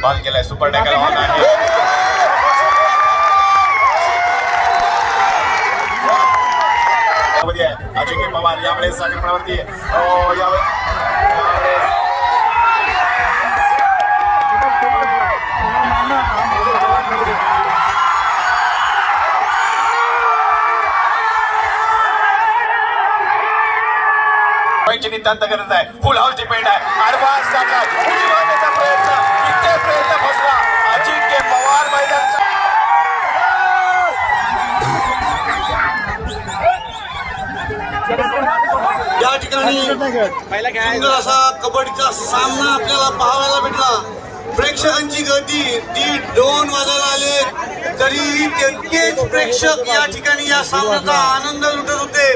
Ball केलाय super tackle होत आहे. अजिंक्य पवार यावेळेस आक्रमणावरती नितांत गरज आहे. फुल हाऊस डिपेंड आहे. ऍडव्हान्स टाका प्रयत्न इथे प्रयत्न फसला. अजिंक्य पवार मैदानाचा या ठिकाणी सुंदर असा कबड्डीचा सामना आपल्याला पाहायला भेटला. प्रेक्षकांची गर्दी 1:30-2 वाजायला आले तरी तितकेच प्रेक्षक या ठिकाणी या सामन्याचा आनंद लुटत होते.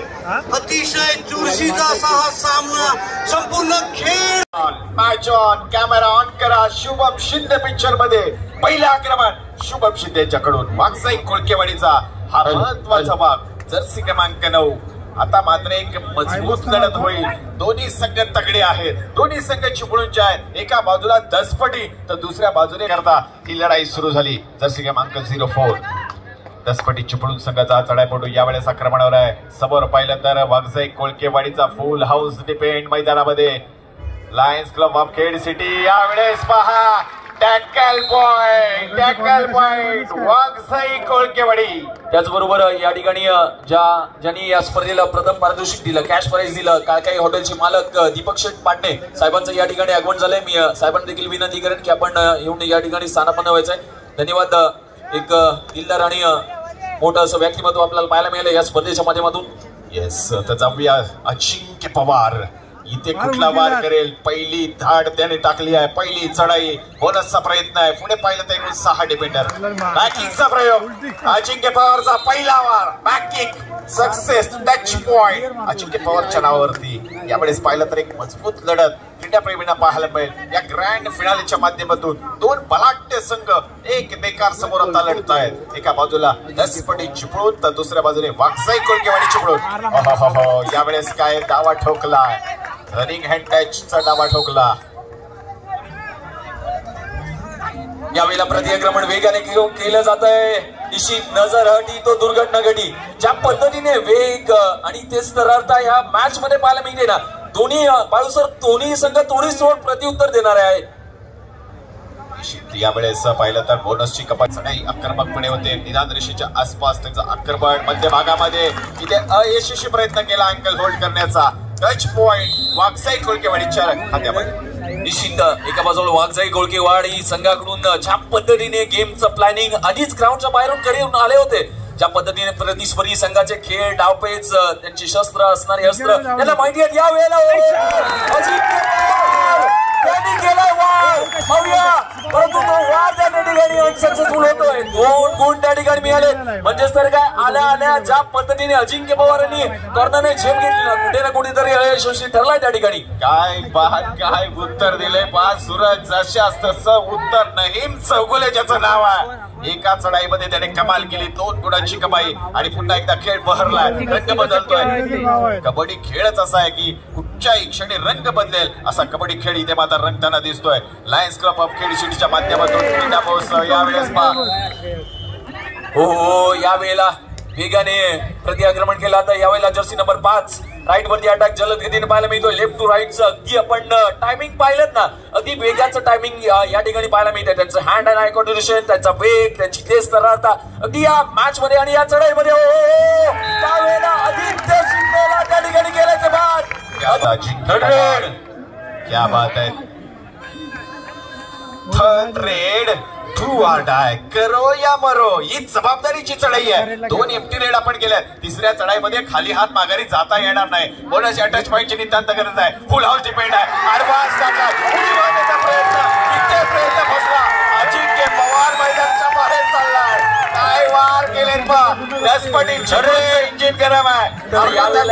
अतिशय चुरशीचा असा हा सामना संपूर्ण खेळ. मॅच ऑन कॅमेरा ऑन करा. शुभम शिंदे पिक्चर मध्ये पहिलं आक्रमण शुभम शिंदेच्याकडून. वागसाई कोळकेवाडीचा हा महत्वाचा भाग जर्सी क्रमांक 9. आता मात्र एक मजबूत लढत होईल. दोन्ही संघ तगडे आहेत. दोन्ही संघ चिपळूणचे आहेत. एका बाजूला दसपटी तर दुसऱ्या बाजूने करता ही लढाई सुरू झाली. जर्सी क्रमांक 04 दसपटी चिपळूण संघाचा चढाईपटू यावेळेस आक्रमणावर आहे. समोर पाहिलं तर वागसाई कोळकेवाडीचा फुल हाऊस डिपेंड मैदानामध्ये. Lions club of Khed city यावेळेस पहा टॅकल पॉइंट वागसाई कोळकेवाडी. त्याचबरोबर या ठिकाणी ज्यांनी या स्पर्धेला प्रथम पारितोषिक दिलं, कॅश प्राइज दिलं, काळकाई हॉटेलचे मालक दीपक शेठ पाटणे साहेबांचं या ठिकाणी आगमन झालंय. मी साहेबांना देखील विनंती करेन की आपण येऊन या ठिकाणी स्थानापन्न व्हायचंय. धन्यवाद. एक दिलदार आणि मोठं असं व्यक्तिमत्व आपल्याला पाहायला मिळालं या स्पर्धेच्या माध्यमातून. येस तर जाऊया अजिंक्य पवार इथे कुठला वार करेल. पहिली धाड त्याने टाकली आहे. पहिली चढाई बोनसचा प्रयत्न आहे. पुढे पाहिलं तर एकूण 6 डिफेंडर. बॅकिंगचा प्रयोग अजिंक्य पवारचा पहिला वार बॅकिंग सक्सेस टच पॉइंट अजिंक्य पवारच्या नावावरती. यावेळेस पाहिलं तर एक मजबूत लढत क्रीडाप्रेमींना पाहायला मिळेल. या ग्रँड फिनालेच्या माध्यमातून 2 बलाढ्य संघ एक बेकार समोर आता लढत आहेत. एका बाजूला दसपटी चिपळूण तर दुसऱ्या बाजूने वागसाई कोळकेवाडी चिपळूण. यावेळेस काय डावा ठोकला. रनिंग हँड टचचा डावा ठोकला. यावेळेला प्रतिक्रमण वेगाने केलं जात आहे. निश्चित नजर हटी तो दुर्घटना घटी. ज्या पद्धतीने वेग आणि तेच तरता ह्या मॅच मध्ये पाहायला मिळते ना. दोन्ही बाळू सर दोन्ही संघ थोडी सोड प्रत्युत्तर देणारे आहे. यावेळेस पाहिलं तर बोनसची कपात नाही आक्रमकपणे होते. निदान रेषेच्या आसपास त्यांचं आक्रमण मध्य भागामध्ये इथे अयशस्वी प्रयत्न केला अँकल होल्ड करण्याचा. टच पॉइंट वागसाई कोळकेवाडीच्या खात्यामध्ये. निश्चित एका बाजूला वागसाई कोळकेवाडी संघाकडून ज्या पद्धतीने गेमचं प्लॅनिंग आधीच ग्राउंडच्या बाहेरून करून आले होते. ज्या पद्धतीने प्रतिस्पर्धी संघाचे खेळ डावपेच त्यांची शस्त्र असणारे अस्त्र त्यांना माहिती आहेत. या वेळेला परंतु तो वार त्या ठिकाणी अनसक्सेसफुल होतोय. 2 गुण त्या ठिकाणी मिळाले. म्हणजेच तर काय आल्या ज्या पद्धतीने अजिंक्य पवारांनी कॉर्नरने झेप घेतली ना कुठे ना कुठेतरी यशस्वी ठरलाय त्या ठिकाणी. काय उत्तर दिले पहा सूरज. जशास तसं उत्तर नहीम चौगुले ज्याचं नाव आहे. एका चढाईमध्ये त्याने कमाल केली. 2 गुणांची कमाई आणि पुन्हा एकदा खेळ बहरलाय. रंग बदलतोय. कबड्डी खेळच असा आहे की कुठच्याही क्षणी रंग बदलेल असा कबड्डी खेळ इथे मात्र रंगताना दिसतोय. लायन्स क्लब ऑफ खेड सिटीच्या माध्यमातून क्रीडा महोत्सव यावेळेस हो यावेळेला वेगाने प्रतिक्रमण केलं. आता यावेळेला जर्सी नंबर 5 राईट वरती अटॅक जलद गतीने पाहायला मिळतोय. लेफ्ट टू राईटचं अगदी आपण टायमिंग पाहिलं ना अगदी वेगाचं टायमिंग या ठिकाणी पाहायला मिळतंय. त्यांचं हँड अँड आय कोऑर्डिनेशन त्यांचा वेग त्यांची तेज तरता अगदी या मॅच मध्ये आणि या चढाईमध्ये त्यावेळेला आदित्य शिंदेला त्या ठिकाणी गेल्याचे बाद. क्या बात है. थर्ड रेड टू आर डाय करो या मरो ही जबाबदारीची चढाई आहे. 2 एम्प्टी रेड आपण केल्या. तिसऱ्या चढाईमध्ये खाली हात माघारी जाता येणार नाही. बोनस या टच पॉइंटची नितांत गरज आहे. फुल हाऊस डिपेंड आहे. ऍडव्हान्स टाका प्रयत्न फसला. अजिंक्य पवार मैदानाच्या बाहेर चाललाय. काय वार केले दसपटी इंजिन गरम आहे.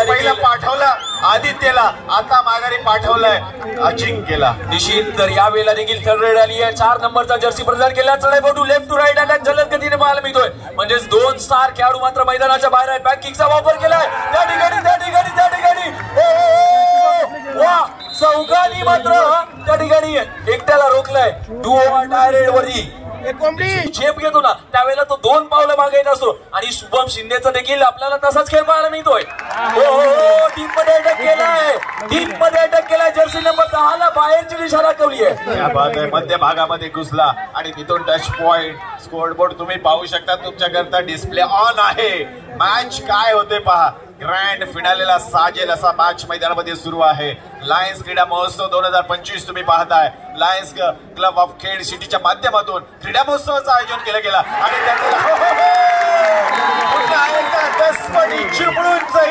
पहिलं पाठवलं आदित्यला आता माघारी पाठवलंय अजिंक्यला. निश्चित तर यावेळेला देखील थर्ड रेड आली आहे. 4 नंबरचा जर्सी प्रदान केला. चढाईपटू लेफ्ट टू राईट अटॅक जलद गतीने पाहायला मिळतोय. म्हणजेच 2 स्टार खेळाडू मात्र मैदानाच्या बाहेर आहेत. बॅक किकचा वापर केलाय त्या ठिकाणी वा चौघांनी मात्र त्या ठिकाणी एकट्याला रोखलंय. डू ऑर डाय रेड वरती झेप घेतो ना त्यावेळेला तो 2 पावलं मागे येत असतो आणि शुभम शिंदेचा देखील आपल्याला तसाच खेळ पाहायला मिळतोय. टीम मध्ये अटक केलाय जर्सी नंबर 10 ला बाहेरची दिशा दाखवली आहे. मध्य भागामध्ये घुसला आणि तिथून टच पॉइंट स्कोरबोर्ड तुम्ही पाहू शकता तुमच्याकरता डिस्प्ले ऑन आहे. मॅच काय होते पहा. ग्रँड फिनालेला साजेल असा मॅच मैदानामध्ये सुरू आहे. लायन्स क्रीडा महोत्सव 2025 तुम्ही पाहताय. लायन्स क्लब ऑफ खेड सिटीच्या माध्यमातून क्रीडा महोत्सवाचं आयोजन केलं गेलं आणि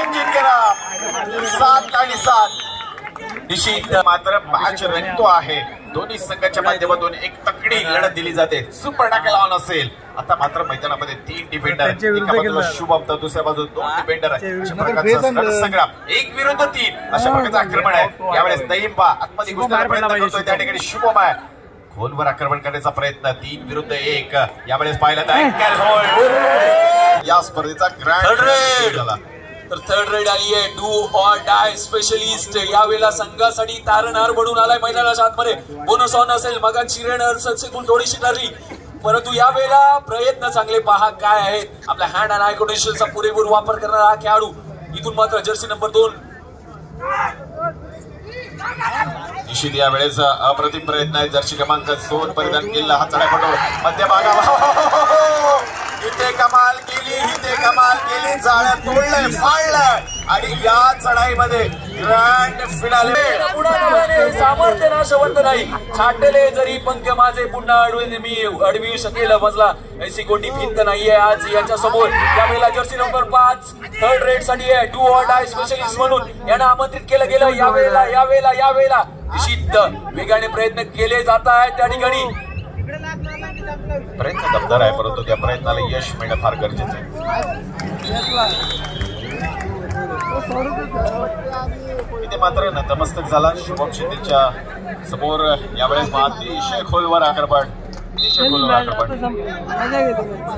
इंजिन केला 7 आणि 7. निश्चित मात्र मॅच रंगतो आहे. दोन्ही संघाच्या माध्यमातून एक तकडी लढत दिली जाते. सुपर टॅकल ऑन असेल. आता मात्र मैदानामध्ये 3 डिफेंडर, एका बाजूला शुभम तर दुसऱ्या बाजूला 2 डिफेंडर आहे. अशा प्रकारचा संग्राम 1 विरुद्ध 3 अशा प्रकारचं आक्रमण आहे. यावेळेस नईम आतमध्ये घुसण्याचा प्रयत्न करतोय. त्या ठिकाणी शुभम आहे खोलवर आक्रमण करण्याचा प्रयत्न. 3 विरुद्ध 1 यावेळेस पाहिलं तर या स्पर्धेचा ग्रँड रेड झाला. तर थर्ड रेड आली आहे. डू ऑर डाय स्पेशलिस्ट यावेळेला संघासाठी तारणहार बनून आलाय मैदानाच्या आतमध्ये. बोनस ऑन असेल. मगाची रेड सक्सेसफुल थोडीशी ठरली परंतु यावेळेला प्रयत्न चांगले पहा काय आहेत. आपल्या हँड अँड आय कोऑर्डिनेशनचा पुरेपूर वापर करणारा हा खेळाडू. इथून मात्र जर्सी नंबर 2 निश्चित यावेळेस अप्रतिम प्रयत्न आहे. जर्सी क्रमांक 2 परिधान केला हा चढापटो मध्य भागावर इथे कमाल केली जाळ्या तोडलंय फाडलंय आणि या चढाईमध्ये ग्रँड फिनाले सामर्थ्य नाशवंत नाही. छाटले जरी पंख माझे पुन्हा अडवी शकेल मजला ऐसी कोणती भिंत नाहीये आज याच्या समोर. यावेळेला जर्सी नंबर 5 थर्ड रेड साठी आहे. डू ऑर डाय स्पेशलिस्ट म्हणून यांना आमंत्रित केलं गेलं. यावेळेला निश्चित वेगाने प्रयत्न केले जात आहेत. त्या ठिकाणी प्रयत्न दमदार आहे परंतु त्या प्रयत्नाला यश मिळणं फार गरजेचं आहे. इथे मात्र नतमस्तक झाला शुभम शिंदेच्या समोर. यावेळेस अतिशय खोलवर आक्रमण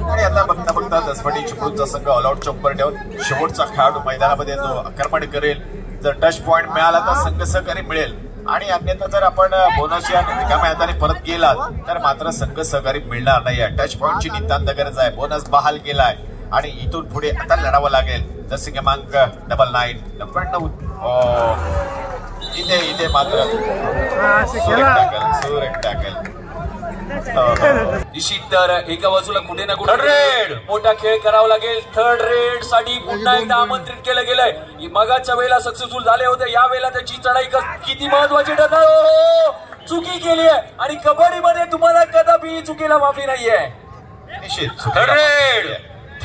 आणि आता बघता दसपटी चिपळूणचा संघ ऑलआउट चौकर ठेवून शेवटचा खेळाडू मैदानामध्ये तो आक्रमण करेल. जर टच पॉइंट मिळाला तर संघ सहकारी मिळेल आणि अन्यथा जर आपण बोनसच्या रिकाम्या हाताने परत गेलात तर मात्र संघ सहकारी मिळणार नाही. टच पॉइंटची नितांत गरज आहे. बोनस बहाल केलाय आणि इथून पुढे आता लढावं लागेल. जसे क्रमांक 99 इथे मात्र सुरेख टॅकल निश्चित. तर एका बाजूला कुठे ना कुठे मोठा खेळ करावा लागेल. थर्ड रेड साठी पुन्हा एकदा आमंत्रित केलं गेलंय. मगाच्या वेळेला सक्सेसफुल झाले होते. यावेळेला त्याची चढाई किती महत्वाची ठरणार. चुकी केली आहे आणि कबड्डीमध्ये तुम्हाला कदापि चुकीला माफी नाहीये. निश्चित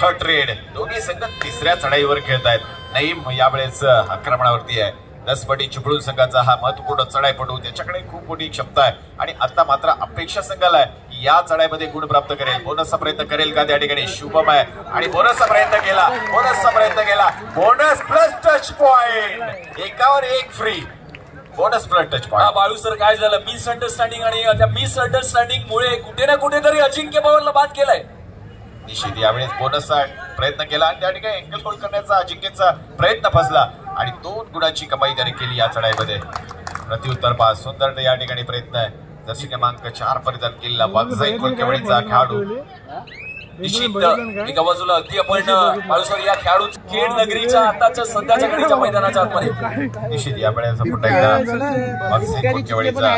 थर्ड रेड दोन्ही संघ तिसऱ्या चढाईवर खेळत आहेत. नईम यावेळेस आक्रमणावरती आहे. दसपटी चिपळूण संघाचा हा महत्वपूर्ण चढाईपटू त्याच्याकडे खूप मोठी क्षमता आहे आणि आता मात्र अपेक्षा संघाला आहे या चढाईमध्ये गुण प्राप्त करेल. बोनसचा प्रयत्न करेल का त्या ठिकाणी शुभम आहे आणि बोनसचा प्रयत्न केला. Bonus plus touch point. एकावर एक free bonus plus touch point. Balu sir काय झालं मिसअंडरस्टँडिंग आणि त्या मिसअंडरस्टँडिंग मुळे कुठे ना कुठेतरी अजिंक्य पवारला बाद केलाय. निश्चित यावेळेस बोनसचा प्रयत्न केला आणि त्या ठिकाणी अँगल होल्ड करण्याचा अजिंक्यचा प्रयत्न फसला आणि 2 गुणांची कमाई त्याने केली या चढाईमध्ये. प्रत्युत्तर पास सुंदर या ठिकाणी प्रयत्न आहे. जर्सी क्रमांक 4 परिधान केलेला वागजाई कोलकेवाडीचा खेळाडू. निश्चित एका बाजूला अगदी आपण बाळूसर या खेळाडू खेड नगरीच्या आताच्या सध्याच्या घडीच्या मैदानाच्या आतमध्ये. निश्चित यावेळेस पुन्हा एकदा वागजाई कोलकेवाडीचा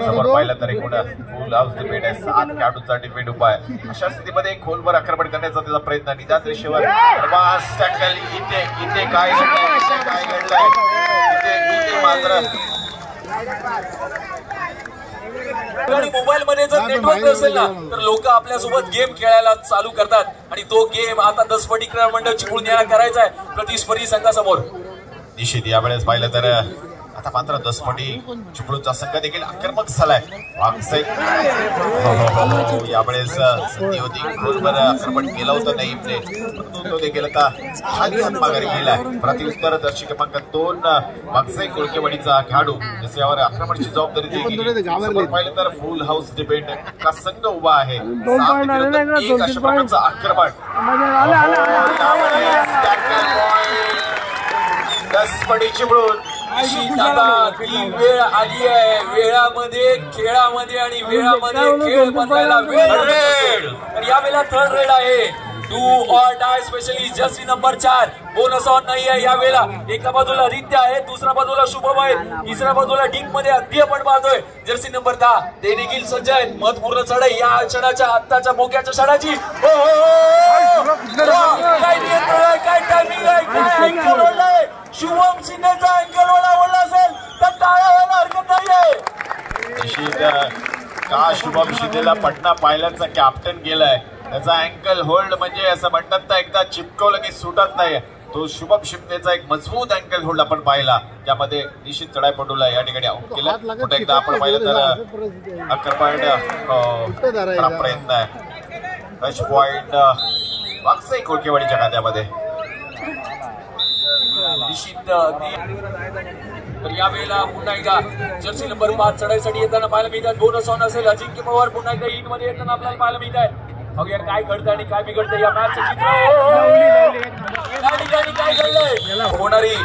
समोर पाहिलं तर एकूण फुल हाऊस डिपेंड आहे. 7 खेळाडूंचा डिपेंड उभा आहे. अशा स्थितीमध्ये खोलवर आक्रमण करण्याचा त्याचा प्रयत्न. निदान रेषेवर इथे काय घडलंय इथे मात्र मोबाईल मध्ये जर नेटवर्क नसेल ना तर लोक आपल्यासोबत गेम खेळायला चालू करतात आणि तो गेम आता दसपटी क्रीडा मंडळ चिपळूण यांना करायचा आहे प्रतिस्पर्धी संघासमोर. निश्चित यावेळेस पाहिलं तर आता मात्र दसपटी चिपळूणचा संघ देखील आक्रमक झालाय. यावेळेस संधी होती खोलवर आक्रमण केलं होतं नईमने परंतु तो देखील आता खाली हातमाघारी गेलाय. प्रत्युत्तर दर्शक क्रमांक 2 वागजाई कोलकेवाडीचा खेळाडू यावर आक्रमणाची जबाबदारी दिली. पाहिलं तर फुल हाऊस डिपेंड का संघ उभा आहे. 7 विरुद्ध 1 अशा प्रकारचं आक्रमण. दसपडी चिपळूण. आता ती वेळ आली आहे, वेळामध्ये खेळामध्ये आणि वेळामध्ये खेळ बनवायला वेळ. तर यावेळेला थर्ड रेड आहे, do or die, specially Jersey number 4. Bonus on नाही आहे यावेळेला. एका बाजूला रित्या आहे, दुसऱ्या बाजूला शुभम आहे, तिसऱ्या बाजूला डिंक मध्ये अगदी आपण पाहतोय जर्सी नंबर 10. ते देखील सज्ज आहेत. महत्वपूर्ण चढाई या क्षणाच्या आत्ताच्या मोक्याच्या क्षणाची. काय नियंत्रण आहे, काय टायमिंग आहे, काय अँगल ओढलाय. शुभम शिंदेचा अँगल ओढला असेल तर टाळ्या व्हायला हरकत नाहीये. निश्चित का शुभम शिंदेला पटना पायलटचा कॅप्टन गेलाय, त्याचा अँकल होल्ड म्हणजे असं म्हणतात ना, एकदा चिपकवलं की सुटत नाही. तो शुभम शिंदेचा एक मजबूत अँकल होल्ड आपण पाहिला, त्यामध्ये निश्चित चढाईपटूला या ठिकाणी आऊट केलं. पुन्हा एकदा आपण पाहिलं तर अकर पॉइंट प्रयत्न आहे. टच पॉइंट वागसाई कोळकेवाडीच्या खात्यामध्ये. निश्चित तर यावेळेला पुन्हा एकदा जर्सी नंबर 5 चढाईसाठी येताना पाहायला मिळतात. बोनस ऑन असेल. अजिंक्य पवार पुन्हा एकदा ईट मध्ये येताना आपल्याला पाहायला मिळत आहे. बघूया काय घडतं आणि काय बिघडतं या मॅचचं चित्र. या ठिकाणी काय घडलंय. होणारी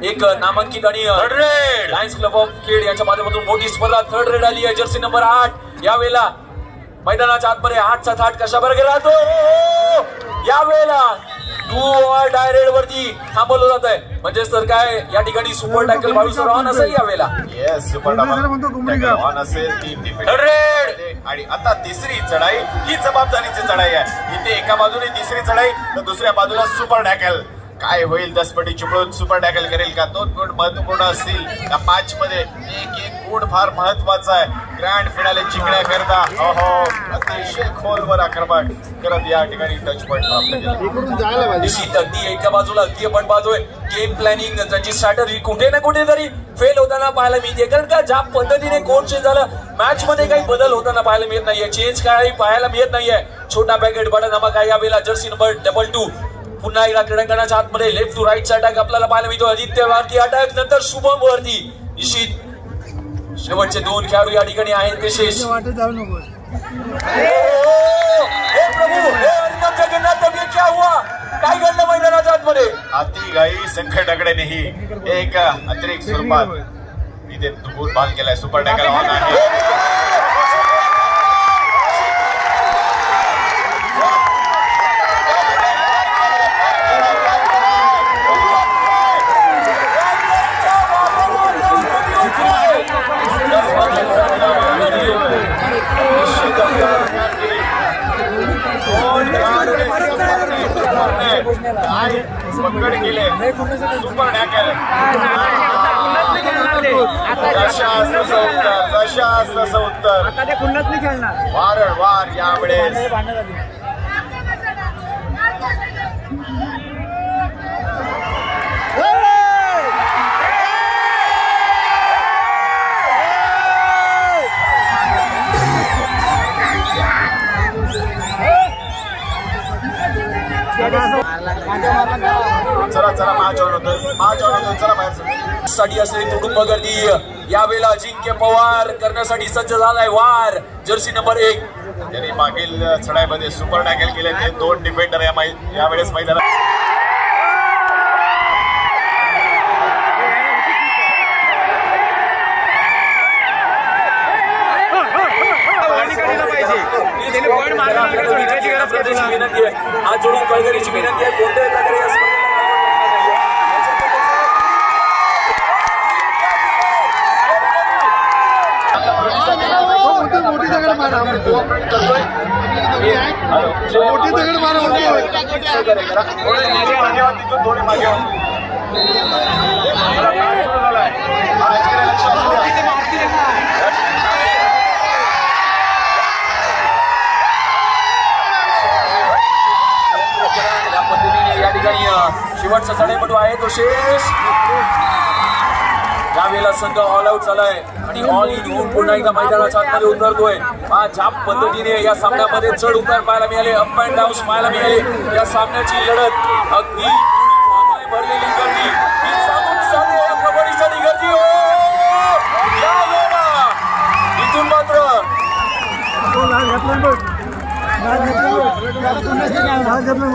एक नामांकित आणि लायन्स क्लब ऑफ खेड याच्या माध्यमातून मोठी स्पर्धा थर्ड रेड आली आहे. जर्सी नंबर 8 यावेळेला मैदानाच्या आतमध्ये 8चा थाट कशा बरं राहतो. यावेळेला डू ऑर डाय रेड वरती थांबवलं जात आहे. म्हणजे सर काय या ठिकाणी सुपर टॅकल 22 ऑन असेल यावेळेला. येस, सुपर टॅकल ऑन असेल. रेड आणि आता तिसरी चढाई ही जबाबदारीची चढाई आहे. इथे एका बाजूने तिसरी चढाई तर दुसऱ्या बाजूला सुपर टॅकल. काय होईल. दसपडी चिपळूण सुपर टॅकल करेल का. 2 गुण महत्वपूर्ण असतील या मॅच मध्ये. एक गुण फार महत्वाचा आहे ग्रँड फिनाले जिंकण्याकरता. अतिशय खोलवर आक्रमक करत या ठिकाणी टच पॉइंट प्राप्त केला. निश्चित अगदी एका बाजूला अगदी आपण पाहतोय गेम प्लॅनिंग त्यांची स्ट्रॅटजी कुठे ना कुठेतरी फेल होताना पाहायला मिळते. कारण का ज्या पद्धतीने कोण चेंज झालं मॅच मध्ये काही बदल होताना पाहायला मिळत नाहीये. चेंज काही पाहायला मिळत नाहीये. छोटा पॅकेट बडा धमाका यावेळेला जर्सी नंबर 22 पुन्हा एकदा क्रीडांगणाच्या आतमध्ये लेफ्ट टू राईटचा अटॅक आपल्याला पाहायला मिळतो. आदित्य वरती अटॅक नंतर शुभम वरती. निश्चित शेवटचे 2 खेळाडू या ठिकाणी आहेत. विशेष क्या हुआ. काय घडलं मैदानाच्या आतमध्ये. अतिघाई संघटकडेनेही एक अतिरिक्त स्वरूपात इथे दुबून भाग केलाय. सुपर टॅकल ऑन आहे. पकड केले सुपर टॅकल. जशास उत्तर वारंवार यावेळेस साठी असलेली कुटुंब गर्दी यावेळेला अजिंक्य पवार करण्यासाठी सज्ज झालाय. वार जर्सी नंबर 1 त्यांनी मागील चढाईमध्ये सुपर टॅकल केले. ते 2 डिफेंडर यावेळेस मैदानात. विनंती आहे. हात जोडून कळकळीची विनंती आहे. कोणत्याही प्रकारे या स्पर्धेला मोठी दगड मारा. या ठिकाणी शेवटचा चढाईपटू आहे तो शेष. यावेळेला संघ ऑल आउट झालाय आणि ऑल इन होऊन पुन्हा एकदा मैदानाच्या आतमध्ये उतरतोय. ज्या पद्धतीने या सामन्यामध्ये चढ उतार पाहायला मिळाले, अप अँड डाऊन पाहायला मिळाले. या सामन्याची लढत अगदी भरलेली गर्दी ही सांगून साधे या कबड्डीसाठी गर्दी. यावेळेला इथून मात्र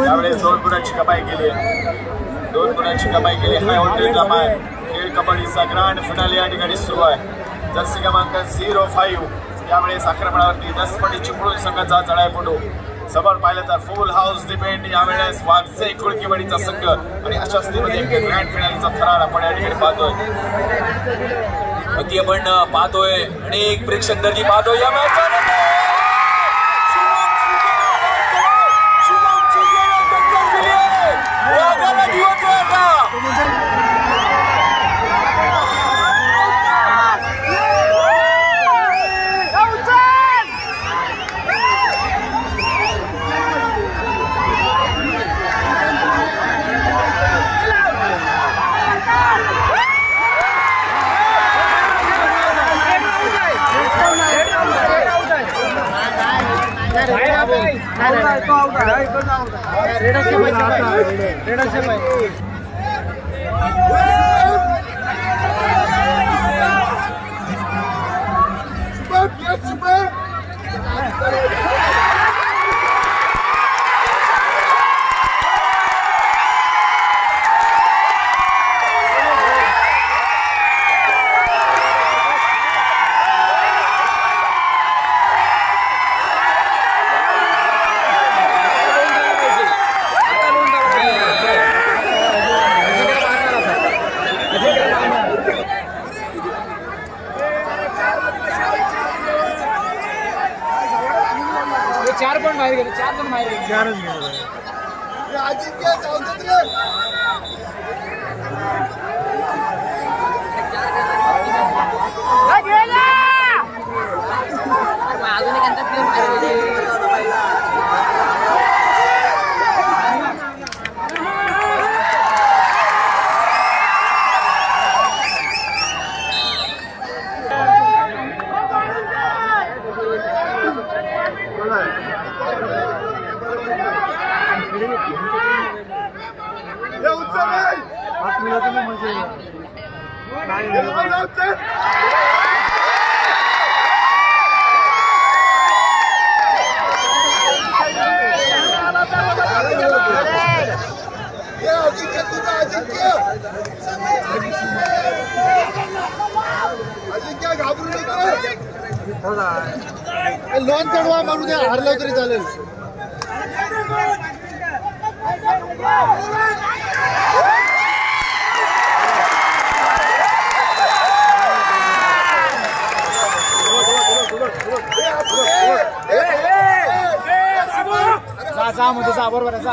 यावेळेस 2 गुणांची कमाई केली. 2 गुणांची कमाई केली. हाय व्होल्टेज ड्रामा आहे. खेळ कबड्डीचा ग्रँड फिनाले या ठिकाणी सुरू आहे. जर्सी क्रमांक 05 यावेळेस आक्रमणावरती 10 पटी चिपळूण संघाचा चढाईपटू. समोर पाहिलं तर फुल हाऊस डिपेंड यावेळेस वागसे कुळकीवाडीचा संघ आणि अशा स्थितीमध्ये ग्रँड फिनालेचा थरार आपण या ठिकाणी पाहतोय. अगदी आपण पाहतोय अनेक प्रेक्षक दर्दी पाहतोय या मॅच. लोन चढवा मारू द्या, हरलं तरी चालेल. जा म्हणजे जा बरोबर आहे. जा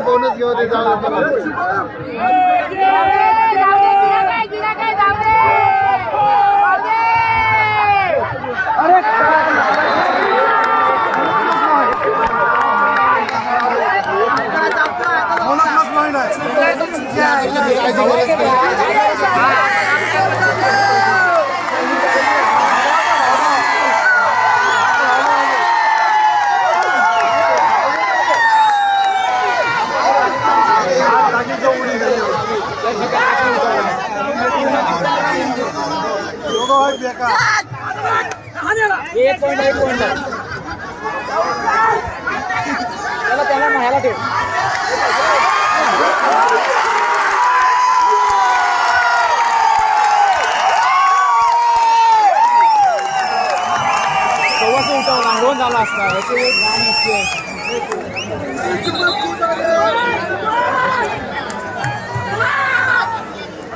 बोनस घेऊ दे. बेकार एक पॉइंट त्याला ह्याला ठेव. सव्वाशे उठवला 2 झाला असता याचे एक नाम नसते.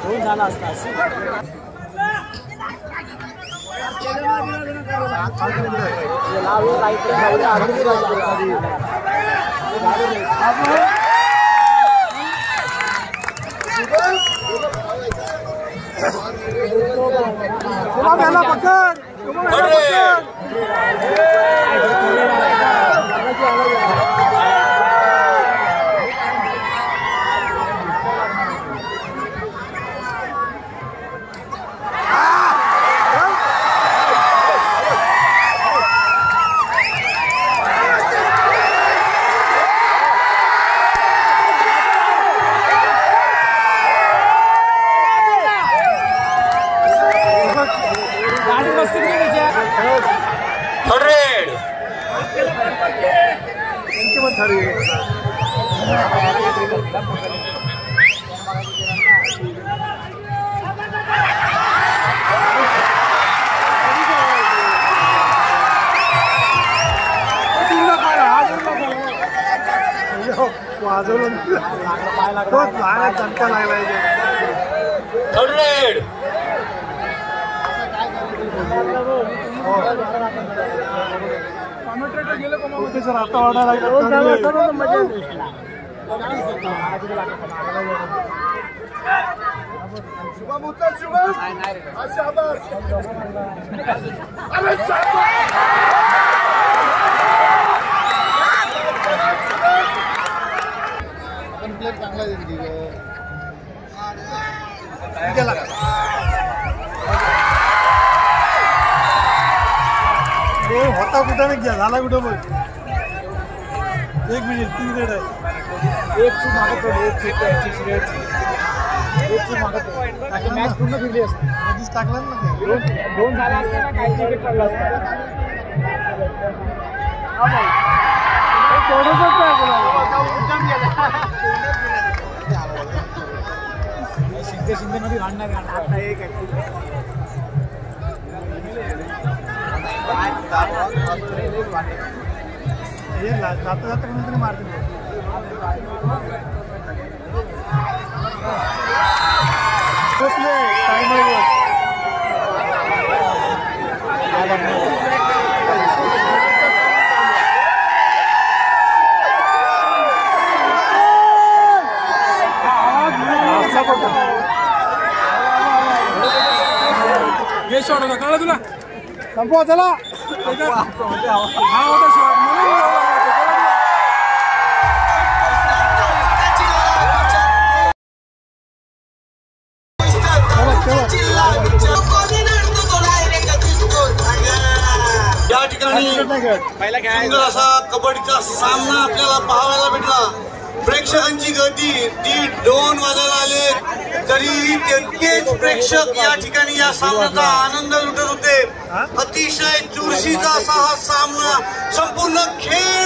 2 झाला असता. झटका लागला. सर आता ऑर्डर लागला. शुभम उत्तर शुभम. चांगला होता कुठं नाही घ्या झाला कुठं बघ. 1 मिनिट 3 रेड आहे. एक चूक मागत एक चूक मागत मॅच पूर्ण फिरली असते. आधीच टाकला ना. 2 झाला असता ना काही विकेट पडला असता. शिंदे मध्ये भांडणार आता एक जाता जाता कोणीतरी मारतील. हे शॉट होता कळलं तुला. संपवा चला. हा होता शॉट. या ठिकाणी सुंदर असा कबड्डीचा सामना आपल्याला पाहायला भेटला. प्रेक्षकांची गर्दी 1:30-2 वाजायला आले तरी तितकेच प्रेक्षक या ठिकाणी या सामन्याचा आनंद लुटत होते. अतिशय चुरशीचा असा हा सामना. संपूर्ण खेळ